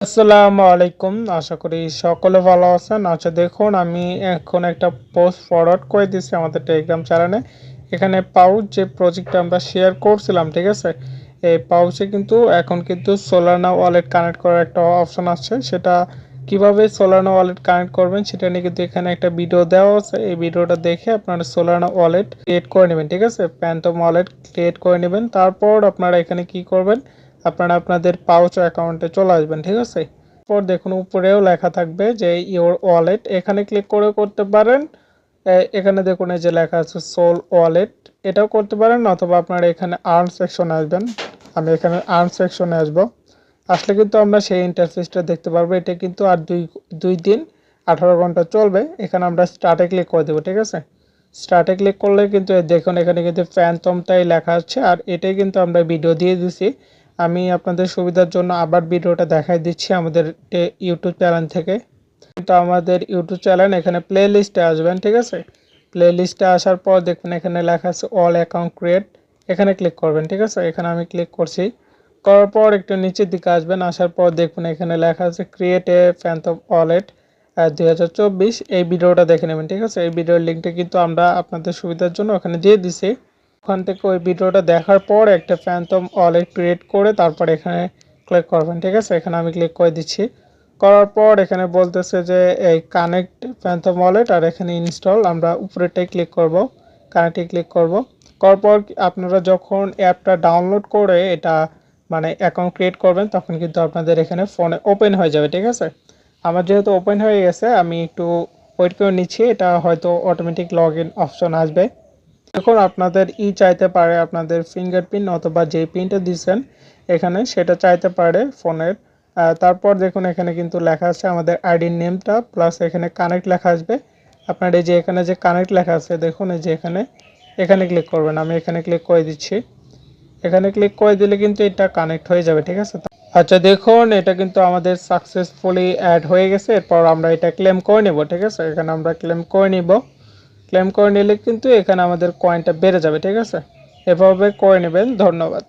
আসসালামু আলাইকুম। আশা করি সকলে ভালো আছেন। আচ্ছা দেখুন, আমি এখন একটা পোস্ট ফরওয়ার্ড করে দিচ্ছি আমাদের টেলিগ্রাম চ্যানেলে। এখানে পাউচ যে প্রজেক্টটা আমরা শেয়ার করছিলাম, ঠিক আছে? এই পাউচে কিন্তু এখন কিন্তু সোলানা ওয়ালেট কানেক্ট করার একটা অপশন আছে। সেটা কিভাবে সোলানা ওয়ালেট কানেক্ট করবেন সেটা নিয়ে কিন্তু এখানে একটা ভিডিও দেওয়া আছে। এই ভিডিওটা দেখে আপনারা সোলানা ওয়ালেট ক্রিয়েট করে নেবেন, ঠিক আছে? প্যান্টম ওয়ালেট ক্রিয়েট করে নেবেন। তারপর আপনারা এখানে কি করবেন, আপনারা আপনাদের পাউচ অ্যাকাউন্টে চলে আসবেন, ঠিক আছে? পর দেখুন উপরেও লেখা থাকবে যে ইওর ওয়ালেট, এখানে ক্লিক করে করতে পারেন। এখানে দেখুন এই যে লেখা আছে সোল ওয়ালেট, এটাও করতে পারেন, অথবা আপনারা এখানে আর্ন সেকশনে আসবেন। আমি এখানে আর্ন সেকশনে আসবো। আসলে কিন্তু আমরা সেই ইন্টারফেসটা দেখতে পারবো। এটা কিন্তু আর দুই দিন 18 ঘন্টা চলবে। এখানে আমরা স্টার্টে ক্লিক করে দেবো, ঠিক আছে? স্টার্টে ক্লিক করলে কিন্তু দেখুন এখানে কিন্তু ফ্যানটমটাই লেখা আছে, আর এটাই কিন্তু আমরা ভিডিও দিয়ে দিছি। আমি আপনাদের সুবিধার জন্য আবার ভিডিওটা দেখাই দিচ্ছি আমাদের ইউটিউব চ্যানেল থেকে। কিন্তু আমাদের ইউটিউব চ্যানেল এখানে প্লে লিস্টে আসবেন, ঠিক আছে? প্লে লিস্টে আসার পর দেখুন এখানে লেখা আছে অল অ্যাকাউন্ট ক্রিয়েট, এখানে ক্লিক করবেন, ঠিক আছে? এখানে আমি ক্লিক করছি। করার পর একটু নিচের দিকে আসবেন, আসার পর দেখুন এখানে লেখা আছে ক্রিয়েট এ ফ্যানটম ওয়ালেট 2024। এই ভিডিওটা দেখে নেবেন, ঠিক আছে? এই ভিডিওর লিঙ্কটা কিন্তু আমরা আপনাদের সুবিধার জন্য ওখানে দিয়ে দিছি। ওখান থেকে ওই ভিডিওটা দেখার পর একটা ফ্যানটম ওয়ালেট ক্রিয়েট করে তারপর এখানে ক্লিক করবেন, ঠিক আছে? এখানে আমি ক্লিক করে দিচ্ছি। করার পর এখানে বলতেছে যে এই কানেক্ট ফ্যানটম ওয়ালেট, আর এখানে ইনস্টল, আমরা উপরেরটাই ক্লিক করব, কানেক্টে ক্লিক করব। করার পর আপনারা যখন অ্যাপটা ডাউনলোড করে এটা মানে অ্যাকাউন্ট ক্রিয়েট করবেন তখন কিন্তু আপনাদের এখানে ফোনে ওপেন হয়ে যাবে, ঠিক আছে? আমার যেহেতু ওপেন হয়ে গেছে আমি একটু ওয়েট করে নিচ্ছি, এটা হয়তো অটোমেটিক লগ ইন অপশন আসবে। এখন আপনাদের চাইতে পারে আপনাদের ফিঙ্গারপ্রিন্ট অথবা যে পিনটা দিচ্ছেন এখানে সেটা চাইতে পারে ফোনের। তারপর দেখুন এখানে কিন্তু লেখা আছে আমাদের আইডির নেমটা, প্লাস এখানে কানেক্ট লেখা আসবে। আপনার এই যে এখানে যে কানেক্ট লেখা আছে দেখুন এই যে এখানে এখানে ক্লিক করবেন। আমি এখানে ক্লিক করে দিচ্ছি। এখানে ক্লিক করে দিলে কিন্তু এটা কানেক্ট হয়ে যাবে, ঠিক আছে? আচ্ছা দেখুন এটা কিন্তু আমাদের সাকসেসফুলি অ্যাড হয়ে গেছে। এরপর আমরা এটা ক্লেম করে নেব, ঠিক আছে? এখানে আমরা ক্লেম করে নিব। ক্লেম করে নিলে কিন্তু এখানে আমাদের কয়েনটা বেড়ে যাবে, ঠিক আছে? এভাবে করে নেবেন। ধন্যবাদ।